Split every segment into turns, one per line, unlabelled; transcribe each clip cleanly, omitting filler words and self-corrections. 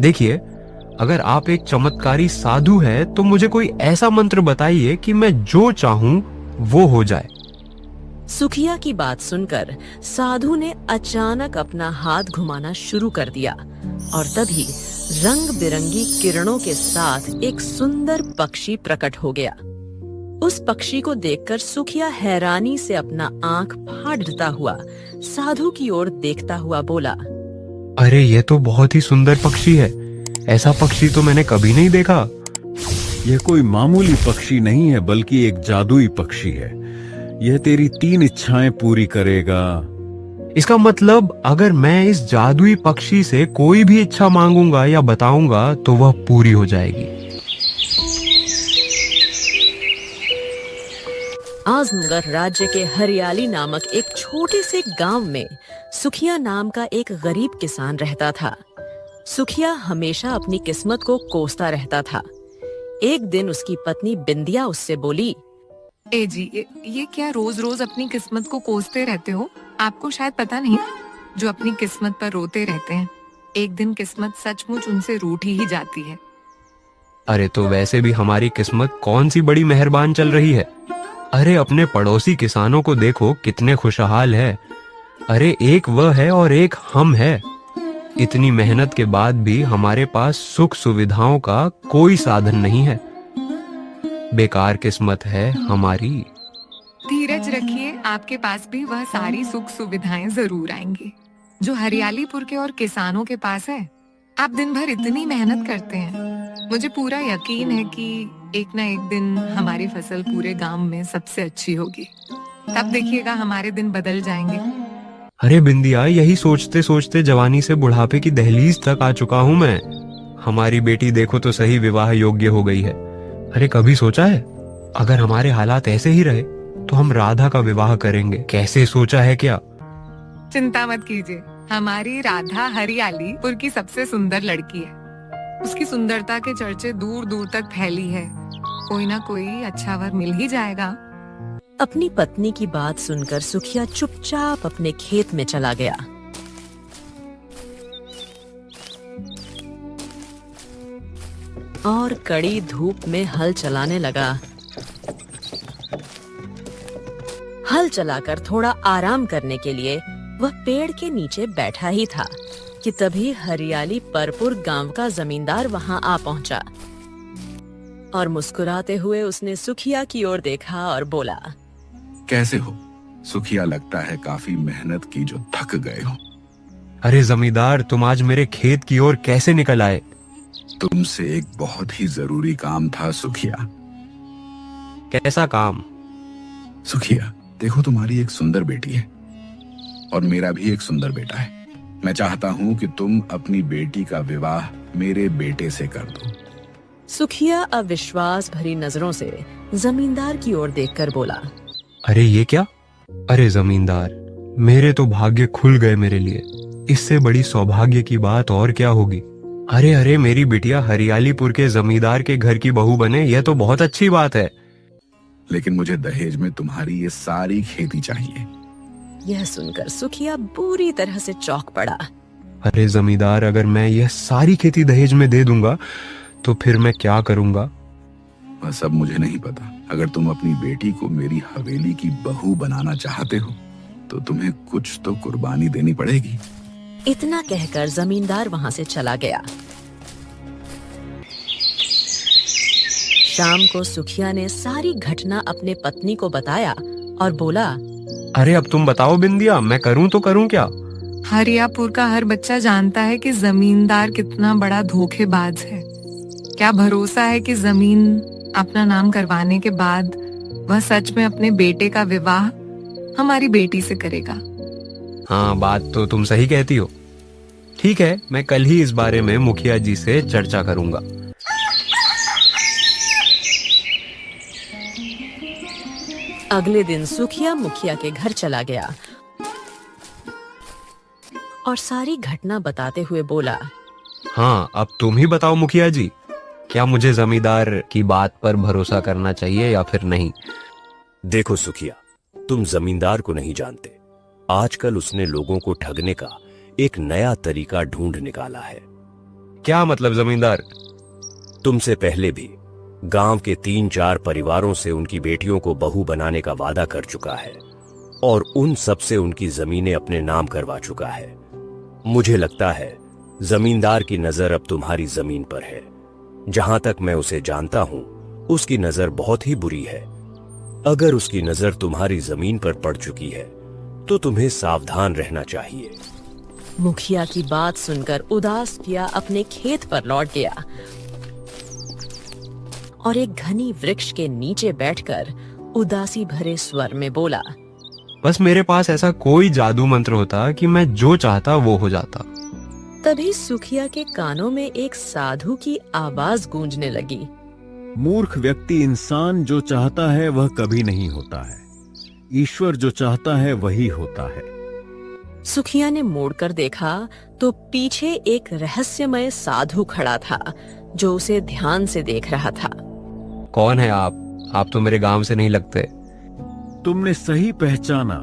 देखिए, अगर आप एक चमत्कारी साधु है तो मुझे कोई ऐसा मंत्र बताइए कि मैं जो चाहूं वो हो जाए।
सुखिया की बात सुनकर साधु ने अचानक अपना हाथ घुमाना शुरू कर दिया और तभी रंग बिरंगी किरणों के साथ एक सुंदर पक्षी प्रकट हो गया। उस पक्षी को देखकर सुखिया हैरानी से अपना आंख फाड़ता हुआ साधु की ओर देखता हुआ बोला,
अरे ये तो बहुत ही सुंदर पक्षी है, ऐसा पक्षी तो मैंने कभी नहीं देखा।
यह कोई मामूली पक्षी नहीं है बल्कि एक जादुई पक्षी है। यह तेरी 3 इच्छाएं पूरी करेगा।
इसका मतलब अगर मैं इस जादुई पक्षी से कोई भी इच्छा मांगूंगा या बताऊंगा तो वह पूरी हो जाएगी।
आजमगढ़ राज्य के हरियाली नामक एक छोटे से गांव में सुखिया नाम का एक गरीब किसान रहता था। सुखिया हमेशा अपनी किस्मत को कोसता रहता था। एक दिन उसकी पत्नी बिंदिया उससे बोली,
ए जी, ये क्या रोज रोज अपनी किस्मत को कोसते रहते हो? आपको शायद पता नहीं, जो अपनी किस्मत पर रोते रहते हैं एक दिन किस्मत सचमुच उनसे रूठ ही जाती है।
अरे तो वैसे भी हमारी किस्मत कौन सी बड़ी मेहरबान चल रही है। अरे अपने पड़ोसी किसानों को देखो कितने खुशहाल है। अरे एक वह है और एक हम है। इतनी मेहनत के बाद भी हमारे पास सुख सुविधाओं का कोई साधन नहीं है। बेकार किस्मत है हमारी।
धीरज रखिए, आपके पास भी वह सारी सुख सुविधाएं जरूर आएंगी जो हरियालीपुर के और किसानों के पास है। आप दिन भर इतनी मेहनत करते हैं, मुझे पूरा यकीन है कि एक ना एक दिन हमारी फसल पूरे गांव में सबसे अच्छी होगी। तब देखिएगा हमारे दिन बदल जाएंगे।
अरे बिंदिया, यही सोचते सोचते जवानी से बुढ़ापे की दहलीज तक आ चुका हूँ मैं। हमारी बेटी देखो तो सही विवाह योग्य हो गई है। अरे कभी सोचा है अगर हमारे हालात ऐसे ही रहे तो हम राधा का विवाह करेंगे? कैसे सोचा है क्या?
चिंता मत कीजिए, हमारी राधा हरियालीपुर की सबसे सुंदर लड़की है। उसकी सुंदरता के चर्चे दूर दूर तक फैली है। कोई ना कोई अच्छा वर मिल ही जाएगा।
अपनी पत्नी की बात सुनकर सुखिया चुपचाप अपने खेत में चला गया। और कड़ी धूप में हल चलाने लगा। हल चलाकर थोड़ा आराम करने के लिए वह पेड़ के नीचे बैठा ही था कि तभी हरियाली परपुर गांव का जमींदार वहां आ पहुंचा और मुस्कुराते हुए उसने सुखिया की ओर देखा और बोला,
कैसे हो सुखिया? लगता है काफी मेहनत की जो थक गए हो।
अरे जमींदार, तुम आज मेरे खेत की ओर कैसे निकल आए?
तुमसे एक बहुत ही जरूरी काम था सुखिया।
कैसा काम?
सुखिया देखो, तुम्हारी एक सुंदर बेटी है और मेरा भी एक सुंदर बेटा है। मैं चाहता हूँ कि तुम अपनी बेटी का विवाह मेरे बेटे से कर दो।
सुखिया अविश्वास भरी नजरों से जमींदार की ओर देखकर बोला,
अरे ये क्या? अरे जमींदार, मेरे तो भाग्य खुल गए मेरे लिए। इससे बड़ी सौभाग्य की बात और क्या होगी। अरे अरे, मेरी बिटिया हरियालीपुर के जमींदार के घर की बहू बने, यह तो बहुत अच्छी बात है।
लेकिन मुझे दहेज में तुम्हारी ये सारी खेती चाहिए।
यह सुनकर सुखिया बुरी तरह से चौंक पड़ा।
अरे जमींदार, अगर मैं यह सारी खेती दहेज में दे दूंगा तो फिर मैं क्या करूंगा?
वह सब मुझे नहीं पता। अगर तुम अपनी बेटी को मेरी हवेली की बहू बनाना चाहते हो तो तुम्हें कुछ तो कुर्बानी देनी पड़ेगी।
इतना कहकर जमींदार वहां से चला गया। शाम को सुखिया ने सारी घटना अपने पत्नी को बताया और बोला,
अरे अब तुम बताओ बिंदिया, मैं करूं तो करूं क्या?
हरियापुर का हर बच्चा जानता है कि जमींदार कितना बड़ा धोखेबाज है। क्या भरोसा है कि जमीन अपना नाम करवाने के बाद वह सच में अपने बेटे का विवाह हमारी बेटी से करेगा?
हाँ, बात तो तुम सही कहती हो। ठीक है, मैं कल ही इस बारे में मुखिया जी से चर्चा करूंगा।
अगले दिन सुखिया मुखिया के घर चला गया और सारी घटना बताते हुए बोला,
हाँ, अब तुम ही बताओ मुखिया जी, क्या मुझे जमींदार की बात पर भरोसा करना चाहिए या फिर नहीं?
देखो सुखिया, तुम जमींदार को नहीं जानते। आजकल उसने लोगों को ठगने का एक नया तरीका ढूंढ निकाला है।
क्या मतलब जमींदार?
तुमसे पहले भी गांव के 3-4 परिवारों से उनकी बेटियों को बहू बनाने का वादा कर चुका है और उन सब से उनकी जमीनें अपने नाम करवा चुका है। मुझे लगता है जमींदार की नजर अब तुम्हारी जमीन पर है। जहां तक मैं उसे जानता हूं, उसकी नजर बहुत ही बुरी है। अगर उसकी नजर तुम्हारी जमीन पर पड़ चुकी है तो तुम्हें सावधान रहना चाहिए।
मुखिया की बात सुनकर उदास किया अपने खेत पर लौट गया और एक घनी वृक्ष के नीचे बैठकर उदासी भरे स्वर में बोला,
बस मेरे पास ऐसा कोई जादू मंत्र होता कि मैं जो चाहता वो हो जाता।
तभी सुखिया के कानों में एक साधु की आवाज गूंजने लगी।
मूर्ख व्यक्ति इंसान जो चाहता है वह कभी नहीं होता है। ईश्वर जो चाहता है वही होता है।
सुखिया ने मुड़कर देखा तो पीछे एक रहस्यमय साधु खड़ा था जो उसे ध्यान से देख रहा था।
कौन है आप? आप तो मेरे गांव से नहीं लगते।
तुमने सही पहचाना।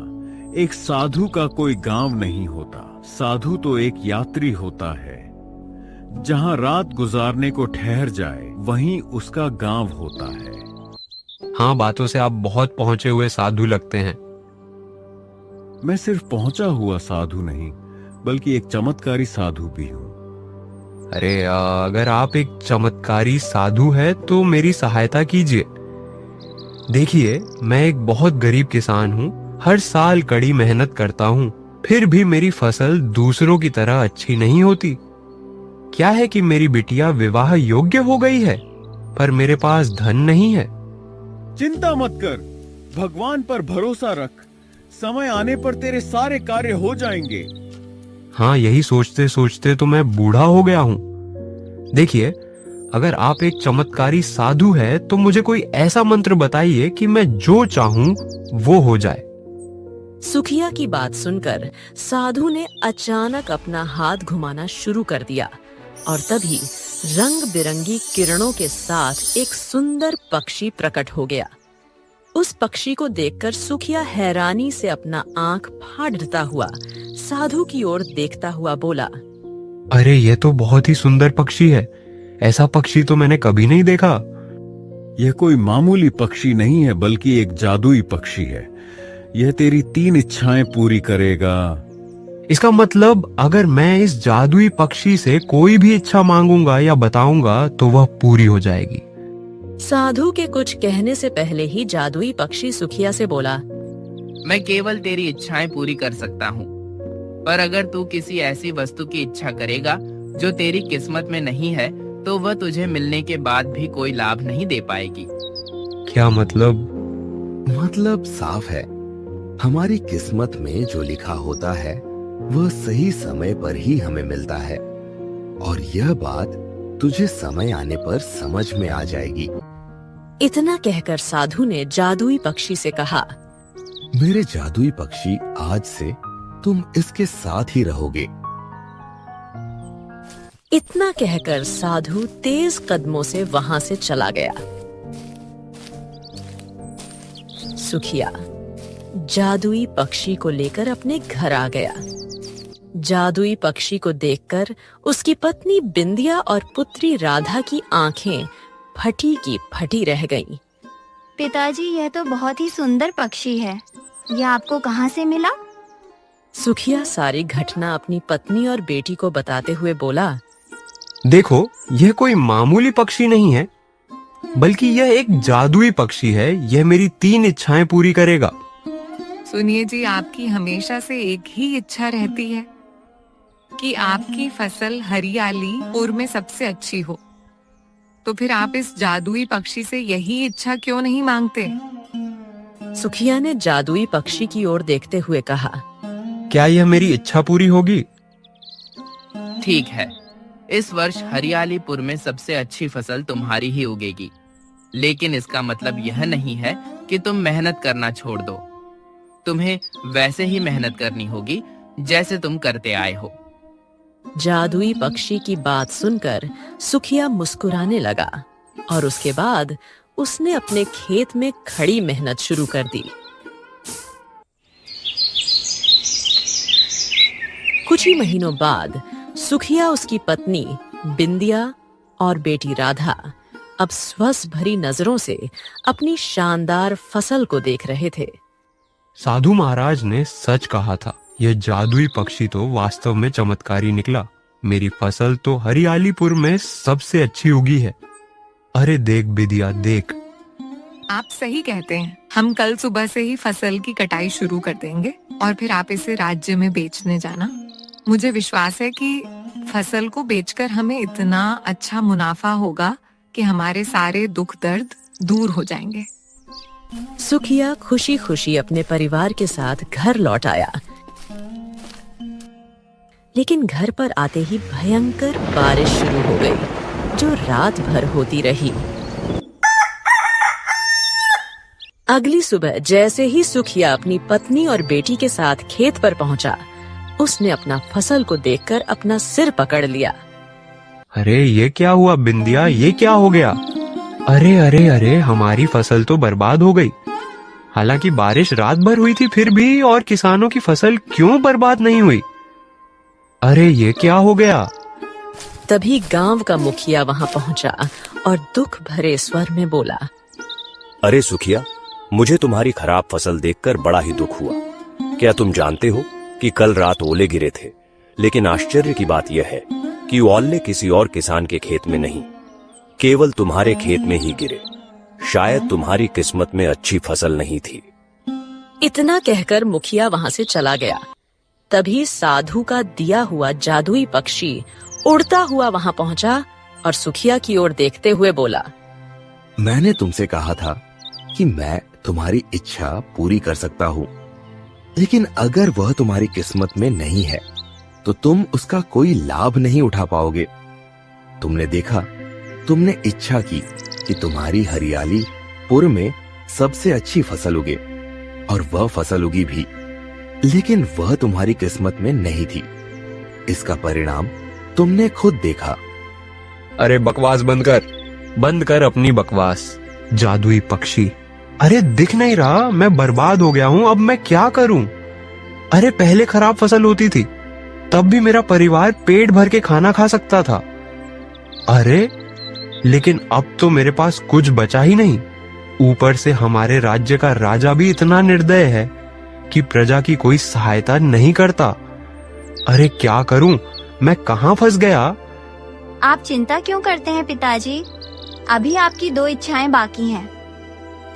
एक साधु का कोई गांव नहीं होता। साधु तो एक यात्री होता है। जहां रात गुजारने को ठहर जाए वहीं उसका गांव होता है।
हाँ, बातों से आप बहुत पहुंचे हुए साधु लगते हैं।
मैं सिर्फ पहुंचा हुआ साधु नहीं बल्कि एक चमत्कारी साधु भी हूं।
अरे अगर आप एक चमत्कारी साधु है तो मेरी सहायता कीजिए। देखिए, मैं एक बहुत गरीब किसान हूँ। हर साल कड़ी मेहनत करता हूँ, फिर भी मेरी फसल दूसरों की तरह अच्छी नहीं होती। क्या है कि मेरी बिटिया विवाह योग्य हो गई है, पर मेरे पास धन नहीं है।
चिंता मत कर, भगवान पर भरोसा रख। समय आने पर तेरे सारे कार्य हो जाएंगे।
हाँ, यही सोचते सोचते तो मैं बूढ़ा हो गया हूँ। देखिए, अगर आप एक चमत्कारी साधु है तो मुझे कोई ऐसा मंत्र बताइए कि मैं जो चाहूं वो हो जाए।
सुखिया की बात सुनकर साधु ने अचानक अपना हाथ घुमाना शुरू कर दिया और तभी रंग बिरंगी किरणों के साथ एक सुंदर पक्षी प्रकट हो गया। उस पक्षी को देखकर सुखिया हैरानी से अपना आंख फाड़ता हुआ साधु की ओर देखता हुआ बोला,
अरे ये तो बहुत ही सुंदर पक्षी है। ऐसा पक्षी तो मैंने कभी नहीं देखा।
यह कोई मामूली पक्षी नहीं है बल्कि एक जादुई पक्षी है। यह तेरी 3 इच्छाएं पूरी करेगा।
इसका मतलब अगर मैं इस जादुई पक्षी से कोई भी इच्छा मांगूंगा या बताऊंगा तो वह पूरी हो जाएगी।
साधु के कुछ कहने से पहले ही जादुई पक्षी सुखिया से बोला,
मैं केवल तेरी इच्छाएं पूरी कर सकता हूँ, पर अगर तू किसी ऐसी वस्तु की इच्छा करेगा जो तेरी किस्मत में नहीं है तो वह तुझे मिलने के बाद भी कोई लाभ नहीं दे पाएगी।
क्या मतलब?
मतलब साफ है, हमारी किस्मत में जो लिखा होता है वह सही समय पर ही हमें मिलता है और यह बात तुझे समय आने पर समझ में आ जाएगी।
इतना कहकर साधु ने जादुई पक्षी से कहा,
मेरे जादुई पक्षी, आज से तुम इसके साथ ही रहोगे।
इतना कहकर साधु तेज कदमों से वहां से चला गया। सुखिया जादुई पक्षी को लेकर अपने घर आ गया। जादुई पक्षी को देखकर उसकी पत्नी बिंदिया और पुत्री राधा की आंखें फटी की फटी रह गईं।
पिताजी, यह तो बहुत ही सुंदर पक्षी है। यह आपको कहाँ से मिला?
सुखिया सारी घटना अपनी पत्नी और बेटी को बताते हुए बोला,
देखो, यह कोई मामूली पक्षी नहीं है बल्कि यह एक जादुई पक्षी है। यह मेरी 3 इच्छाएं पूरी करेगा।
सुनिए जी, आपकी हमेशा से एक ही इच्छा रहती है कि आपकी फसल हरियालीपुर में सबसे अच्छी हो, तो फिर आप इस जादुई पक्षी से यही इच्छा क्यों नहीं मांगते?
सुखिया ने जादुई पक्षी की ओर देखते हुए कहा,
क्या यह मेरी इच्छा पूरी होगी?
ठीक है, इस वर्ष हरियालीपुर में सबसे अच्छी फसल तुम्हारी ही उगेगी, लेकिन इसका मतलब यह नहीं है कि तुम मेहनत करना छोड़ दो। तुम्हें वैसे ही मेहनत करनी होगी जैसे तुम करते आए हो।
जादुई पक्षी की बात सुनकर सुखिया मुस्कुराने लगा और उसके बाद उसने अपने खेत में खड़ी मेहनत शुरू कर दी। कुछ ही महीनों बाद सुखिया, उसकी पत्नी बिंदिया और बेटी राधा अब स्वस्थ भरी नजरों से अपनी शानदार फसल को देख रहे थे।
साधु महाराज ने सच कहा था, यह जादुई पक्षी तो वास्तव में चमत्कारी निकला। मेरी फसल तो हरियालीपुर में सबसे अच्छी उगी है। अरे देख बिदिया, देख।
आप सही कहते हैं। हम कल सुबह से ही फसल की कटाई शुरू कर देंगे और फिर आप इसे राज्य में बेचने जाना। मुझे विश्वास है कि फसल को बेचकर हमें इतना अच्छा मुनाफा होगा कि हमारे सारे दुख दर्द दूर हो जाएंगे।
सुखिया खुशी खुशी अपने परिवार के साथ घर लौट आया, लेकिन घर पर आते ही भयंकर बारिश शुरू हो गई, जो रात भर होती रही। अगली सुबह जैसे ही सुखिया अपनी पत्नी और बेटी के साथ खेत पर पहुंचा, उसने अपना फसल को देखकर अपना सिर पकड़ लिया।
अरे ये क्या हुआ बिंदिया, ये क्या हो गया? अरे अरे अरे, हमारी फसल तो बर्बाद हो गई। हालांकि बारिश रात भर हुई थी फिर भी, और किसानों की फसल क्यों बर्बाद नहीं हुई? अरे ये क्या हो गया?
तभी गांव का मुखिया वहां पहुंचा और दुख भरे स्वर में बोला,
अरे सुखिया, मुझे तुम्हारी खराब फसल देखकर बड़ा ही दुख हुआ। क्या तुम जानते हो कि कल रात ओले गिरे थे, लेकिन आश्चर्य की बात यह है कि ओले किसी और किसान के खेत में नहीं, केवल तुम्हारे खेत में ही गिरे। शायद तुम्हारी किस्मत में अच्छी फसल नहीं थी।
इतना कहकर मुखिया वहां से चला गया। तभी साधु का दिया हुआ जादुई पक्षी उड़ता हुआ वहां पहुंचा और सुखिया की ओर देखते हुए बोला,
मैंने तुमसे कहा था कि मैं तुम्हारी इच्छा पूरी कर सकता हूँ, लेकिन अगर वह तुम्हारी किस्मत में नहीं है तो तुम उसका कोई लाभ नहीं उठा पाओगे। तुमने देखा, तुमने इच्छा की कि तुम्हारी हरियाली पुर में सबसे अच्छी फसल उगे, और वह फसल उगी भी, लेकिन वह तुम्हारी किस्मत में नहीं थी। इसका परिणाम तुमने खुद देखा।
अरे बकवास बंद कर अपनी बकवास। जादुई पक्षी, अरे दिख नहीं रहा, मैं बर्बाद हो गया हूँ, अब मैं क्या करूं? अरे पहले खराब फसल होती थी, तब भी मेरा परिवार पेट भर के खाना खा सकता था। अरे लेकिन अब तो मेरे पास कुछ बचा ही नहीं। ऊपर से हमारे राज्य का राजा भी इतना निर्दय है कि प्रजा की कोई सहायता नहीं करता। अरे क्या करूं, मैं कहां फंस गया?
आप चिंता क्यों करते हैं पिताजी? अभी आपकी 2 इच्छाएं बाकी हैं।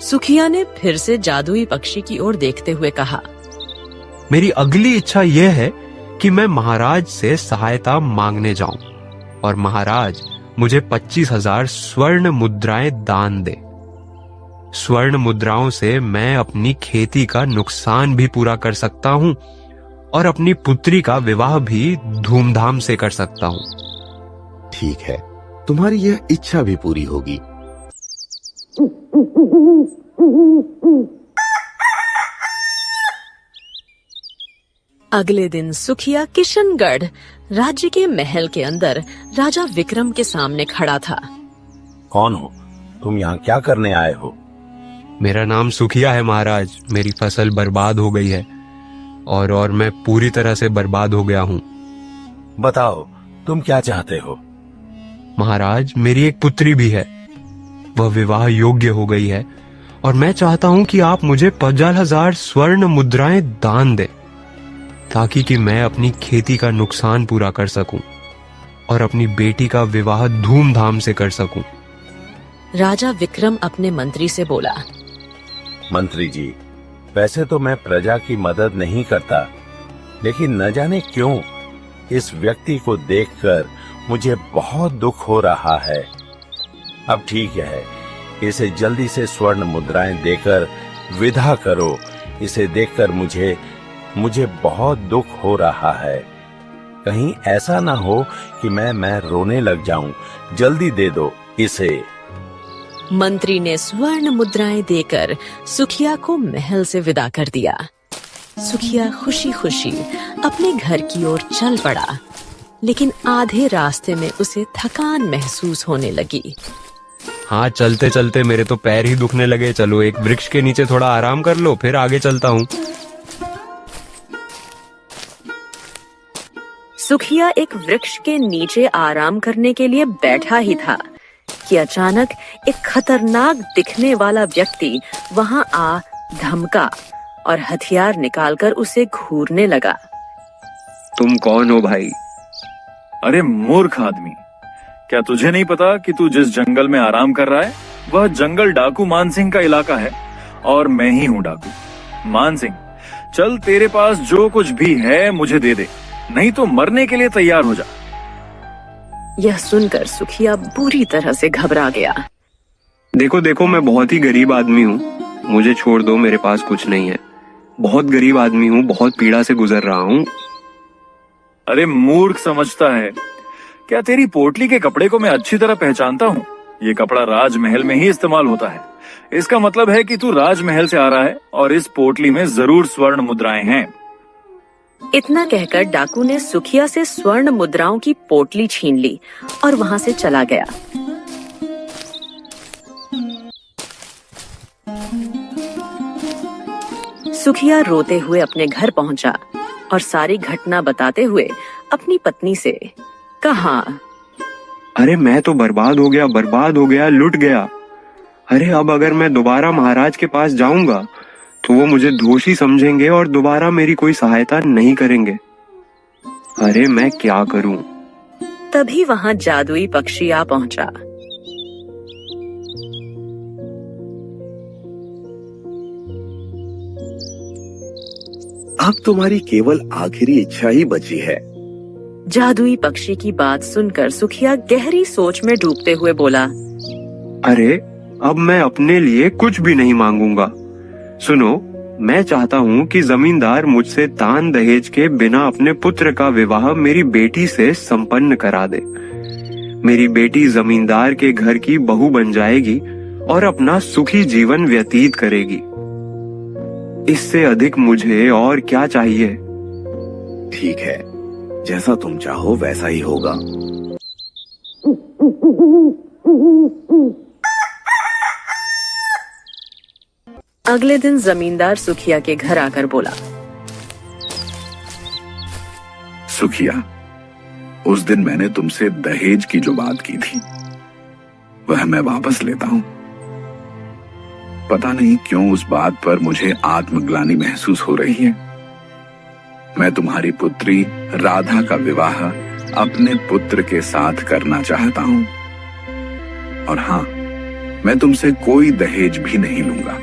सुखिया ने फिर से जादुई पक्षी की ओर देखते हुए कहा,
मेरी अगली इच्छा यह है कि मैं महाराज से सहायता मांगने जाऊं और महाराज मुझे 25,000 स्वर्ण मुद्राएं दान दे। स्वर्ण मुद्राओं से मैं अपनी खेती का नुकसान भी पूरा कर सकता हूं और अपनी पुत्री का विवाह भी धूमधाम से कर सकता हूं।
ठीक है, तुम्हारी यह इच्छा भी पूरी होगी।
अगले दिन सुखिया किशनगढ़ राज्य के महल के अंदर राजा विक्रम के सामने खड़ा था।
कौन हो तुम? यहाँ क्या करने आए हो?
मेरा नाम सुखिया है महाराज। मेरी फसल बर्बाद हो गई है और मैं पूरी तरह से बर्बाद हो गया हूँ।
बताओ तुम क्या चाहते हो?
महाराज, मेरी एक पुत्री भी है, वह विवाह योग्य हो गई है और मैं चाहता हूँ कि आप मुझे 50,000 स्वर्ण मुद्राएं दान दें, ताकि कि मैं अपनी खेती का नुकसान पूरा कर सकूं और अपनी बेटी का विवाह धूमधाम से कर सकूं।
राजा विक्रम अपने मंत्री से बोला,
मंत्री जी, वैसे तो मैं प्रजा की मदद नहीं करता, लेकिन न जाने क्यों इस व्यक्ति को देखकर मुझे बहुत दुख हो रहा है। अब ठीक है, इसे जल्दी से स्वर्ण मुद्राएं देकर विदा करो। इसे देखकर मुझे बहुत दुख हो रहा है। कहीं ऐसा ना हो कि मैं रोने लग जाऊं। जल्दी दे दो इसे।
मंत्री ने स्वर्ण मुद्राएं देकर सुखिया को महल से विदा कर दिया। सुखिया खुशी खुशी अपने घर की ओर चल पड़ा, लेकिन आधे रास्ते में उसे थकान महसूस होने लगी।
हाँ, चलते चलते मेरे तो पैर ही दुखने लगे। चलो एक वृक्ष के नीचे थोड़ा आराम कर लो, फिर आगे चलता हूँ।
सुखिया एक वृक्ष के नीचे आराम करने के लिए बैठा ही था कि अचानक एक खतरनाक दिखने वाला व्यक्ति वहां आ धमका और हथियार निकालकर उसे घूरने लगा।
तुम कौन हो भाई?
अरे मूर्ख आदमी, क्या तुझे नहीं पता कि तू जिस जंगल में आराम कर रहा है वह जंगल डाकू मानसिंह का इलाका है और मैं ही हूँ डाकू मानसिंह। चल, तेरे पास जो कुछ भी है मुझे दे दे, नहीं तो मरने के लिए तैयार हो जा।
यह सुनकर सुखिया बुरी तरह से घबरा गया।
देखो देखो, मैं बहुत ही गरीब आदमी हूँ, मुझे छोड़ दो, मेरे पास कुछ नहीं है। बहुत गरीब आदमी हूँ, बहुत पीड़ा से गुजर रहा हूँ।
अरे मूर्ख समझता है क्या? तेरी पोटली के कपड़े को मैं अच्छी तरह पहचानता हूँ। ये कपड़ा राजमहल में ही इस्तेमाल होता है। इसका मतलब है कि तू राजमहल से आ रहा है और इस पोटली में जरूर स्वर्ण मुद्राएं हैं।
इतना कहकर डाकू ने सुखिया से स्वर्ण मुद्राओं की पोटली छीन ली और वहां से चला गया। सुखिया रोते हुए अपने घर पहुंचा और सारी घटना बताते हुए अपनी पत्नी से कहा,
अरे मैं तो बर्बाद हो गया, लुट गया। अरे अब अगर मैं दोबारा महाराज के पास जाऊंगा तो वो मुझे दोषी समझेंगे और दोबारा मेरी कोई सहायता नहीं करेंगे। अरे मैं क्या करूं?
तभी वहां जादुई पक्षी आ पहुंचा।
अब तुम्हारी केवल आखिरी इच्छा ही बची है।
जादुई पक्षी की बात सुनकर सुखिया गहरी सोच में डूबते हुए बोला,
अरे अब मैं अपने लिए कुछ भी नहीं मांगूंगा। सुनो, मैं चाहता हूँ कि जमींदार मुझसे दान दहेज के बिना अपने पुत्र का विवाह मेरी बेटी से संपन्न करा दे। मेरी बेटी जमींदार के घर की बहू बन जाएगी और अपना सुखी जीवन व्यतीत करेगी। इससे अधिक मुझे और क्या चाहिए?
ठीक है, जैसा तुम चाहो वैसा ही होगा।
अगले दिन जमींदार सुखिया के घर आकर बोला,
सुखिया, उस दिन मैंने तुमसे दहेज की जो बात की थी वह मैं वापस लेता हूं। पता नहीं क्यों उस बात पर मुझे आत्मग्लानि महसूस हो रही है। मैं तुम्हारी पुत्री राधा का विवाह अपने पुत्र के साथ करना चाहता हूं। और हां, मैं तुमसे कोई दहेज भी नहीं लूंगा।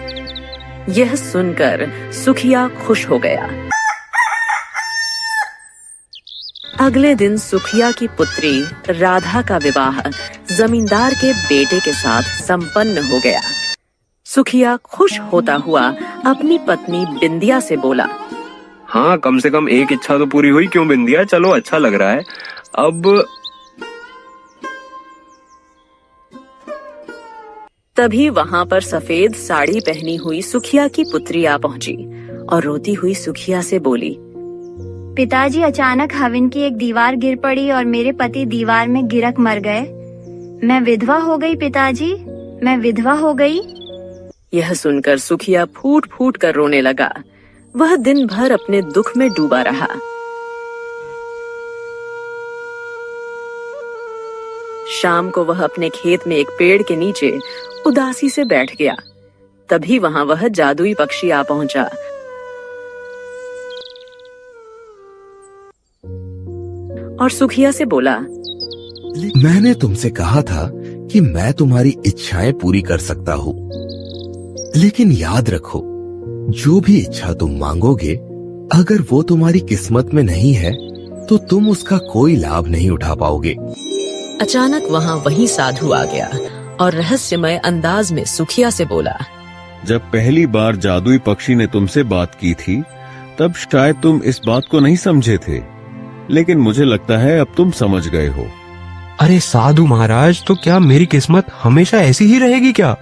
यह सुनकर सुखिया खुश हो गया। अगले दिन सुखिया की पुत्री राधा का विवाह जमींदार के बेटे के साथ संपन्न हो गया। सुखिया खुश होता हुआ अपनी पत्नी बिंदिया से बोला,
हाँ, कम से कम एक इच्छा तो पूरी हुई। क्यों बिंदिया? चलो, अच्छा लग रहा है। अब
तभी वहां पर सफेद साड़ी पहनी हुई सुखिया की पुत्री आ पहुंची और रोती हुई सुखिया से बोली,
पिताजी, अचानक हवन की एक दीवार गिर पड़ी और मेरे पति दीवार में गिरक मर गए। मैं विधवा हो गई पिताजी, मैं विधवा हो गई।
यह सुनकर सुखिया फूट फूट कर रोने लगा। वह दिन भर अपने दुख में डूबा रहा। शाम को वह अपने खेत में एक पेड़ के नीचे उदासी से बैठ गया। तभी वहां वह जादुई पक्षी आ पहुंचा। और सुखिया से बोला,
मैंने तुमसे कहा था कि मैं तुम्हारी इच्छाएं पूरी कर सकता हूँ, लेकिन याद रखो, जो भी इच्छा तुम मांगोगे, अगर वो तुम्हारी किस्मत में नहीं है तो तुम उसका कोई लाभ नहीं उठा पाओगे।
अचानक वहां वही साधु आ गया और रहस्यमय अंदाज में सुखिया से बोला,
जब पहली बार जादुई पक्षी ने तुमसे बात की थी तब शायद तुम इस बात को नहीं समझे थे, लेकिन मुझे लगता है अब तुम समझ गए हो।
अरे साधु महाराज, तो क्या मेरी किस्मत हमेशा ऐसी ही रहेगी क्या?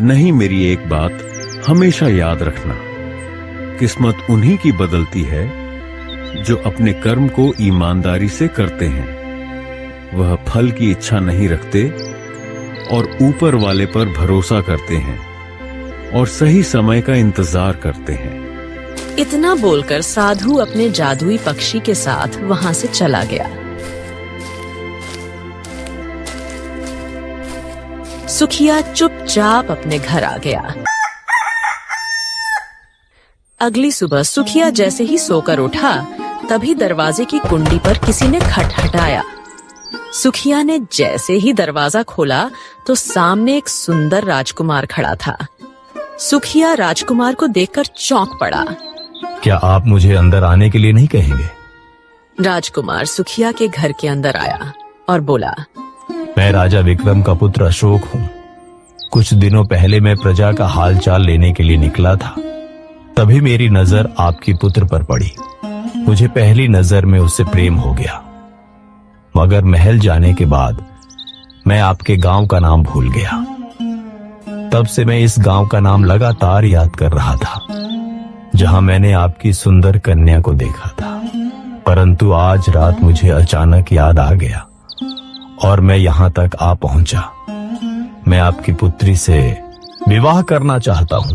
नहीं, मेरी एक बात हमेशा याद रखना, किस्मत उन्हीं की बदलती है जो अपने कर्म को ईमानदारी से करते हैं। वह फल की इच्छा नहीं रखते और ऊपर वाले पर भरोसा करते हैं और सही समय का इंतजार करते हैं।
इतना बोलकर साधु अपने जादुई पक्षी के साथ वहां से चला गया। सुखिया चुपचाप अपने घर आ गया। अगली सुबह सुखिया जैसे ही सोकर उठा, तभी दरवाजे की कुंडी पर किसी ने खटखटाया। सुखिया ने जैसे ही दरवाजा खोला तो सामने एक सुंदर राजकुमार खड़ा था। सुखिया राजकुमार को देखकर चौंक पड़ा।
क्या आप मुझे अंदर आने के लिए नहीं कहेंगे?
राजकुमार सुखिया के घर के अंदर आया और बोला,
मैं राजा विक्रम का पुत्र अशोक हूँ। कुछ दिनों पहले मैं प्रजा का हालचाल लेने के लिए निकला था, तभी मेरी नजर आपकी पुत्र पर पड़ी। मुझे पहली नजर में उससे प्रेम हो गया, मगर महल जाने के बाद मैं आपके गांव का नाम भूल गया। तब से मैं इस गांव का नाम लगातार याद कर रहा था, जहां मैंने आपकी सुंदर कन्या को देखा था। परंतु आज रात मुझे अचानक याद आ गया और मैं यहां तक आ पहुंचा। मैं आपकी पुत्री से विवाह करना चाहता हूं।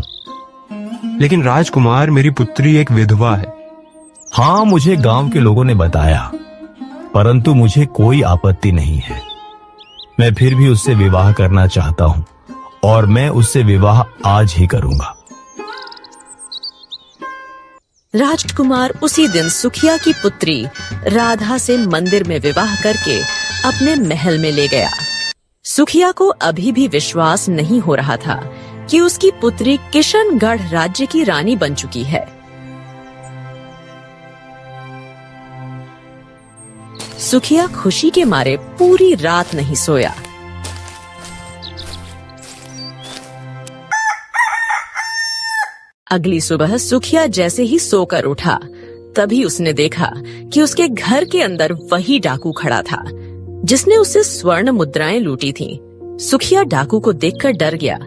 लेकिन राजकुमार, मेरी पुत्री एक विधवा है।
हाँ, मुझे गांव के लोगों ने बताया, परंतु मुझे कोई आपत्ति नहीं है। मैं फिर भी उससे विवाह करना चाहता हूं और मैं उससे विवाह आज ही करूंगा।
राजकुमार उसी दिन सुखिया की पुत्री राधा से मंदिर में विवाह करके अपने महल में ले गया। सुखिया को अभी भी विश्वास नहीं हो रहा था कि उसकी पुत्री किशनगढ़ राज्य की रानी बन चुकी है। सुखिया खुशी के मारे पूरी रात नहीं सोया। अगली सुबह सुखिया जैसे ही सोकर उठा, तभी उसने देखा कि उसके घर के अंदर वही डाकू खड़ा था जिसने उससे स्वर्ण मुद्राएं लूटी थीं। सुखिया डाकू को देखकर डर गया,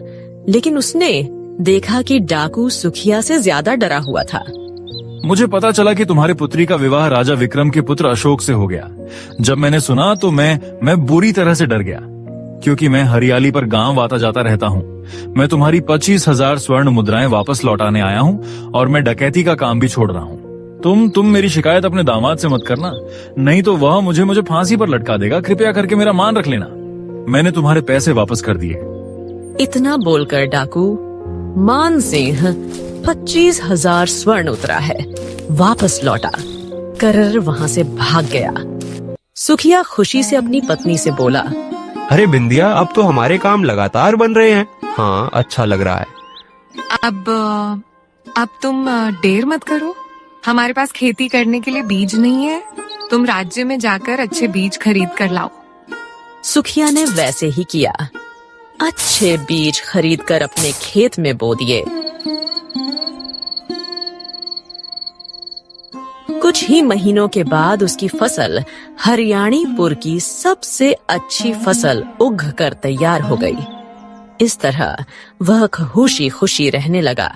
लेकिन उसने देखा कि डाकू सुखिया से ज्यादा डरा हुआ था।
मुझे पता चला कि तुम्हारी पुत्री का विवाह राजा विक्रम के पुत्र अशोक से हो गया। जब मैंने सुना तो मैं बुरी तरह से डर गया, क्योंकि मैं हरियाली पर गांव आता जाता रहता हूँ। मैं तुम्हारी 25,000 स्वर्ण मुद्राएं वापस लौटाने आया हूँ और मैं डकैती का काम भी छोड़ रहा हूँ। तुम मेरी शिकायत अपने दामाद से मत करना, नहीं तो वह मुझे फांसी पर लटका देगा। कृपया करके मेरा मान रख लेना। मैंने तुम्हारे पैसे वापस कर दिए।
इतना बोलकर डाकू मान सिंह 25,000 स्वर्ण उतरा है वापस लौटा कर वहां से भाग गया। सुखिया खुशी से अपनी पत्नी से बोला,
अरे बिंदिया, अब तो हमारे काम लगातार बन रहे हैं। हाँ, अच्छा लग रहा है।
अब तुम देर मत करो। हमारे पास खेती करने के लिए बीज नहीं है। तुम राज्य में जाकर अच्छे बीज खरीद कर लाओ।
सुखिया ने वैसे ही किया। अच्छे बीज खरीदकर अपने खेत में बो दिए। कुछ ही महीनों के बाद उसकी फसल हरियाणीपुर की सबसे अच्छी फसल उग कर तैयार हो गई। इस तरह वह खुशी खुशी रहने लगा।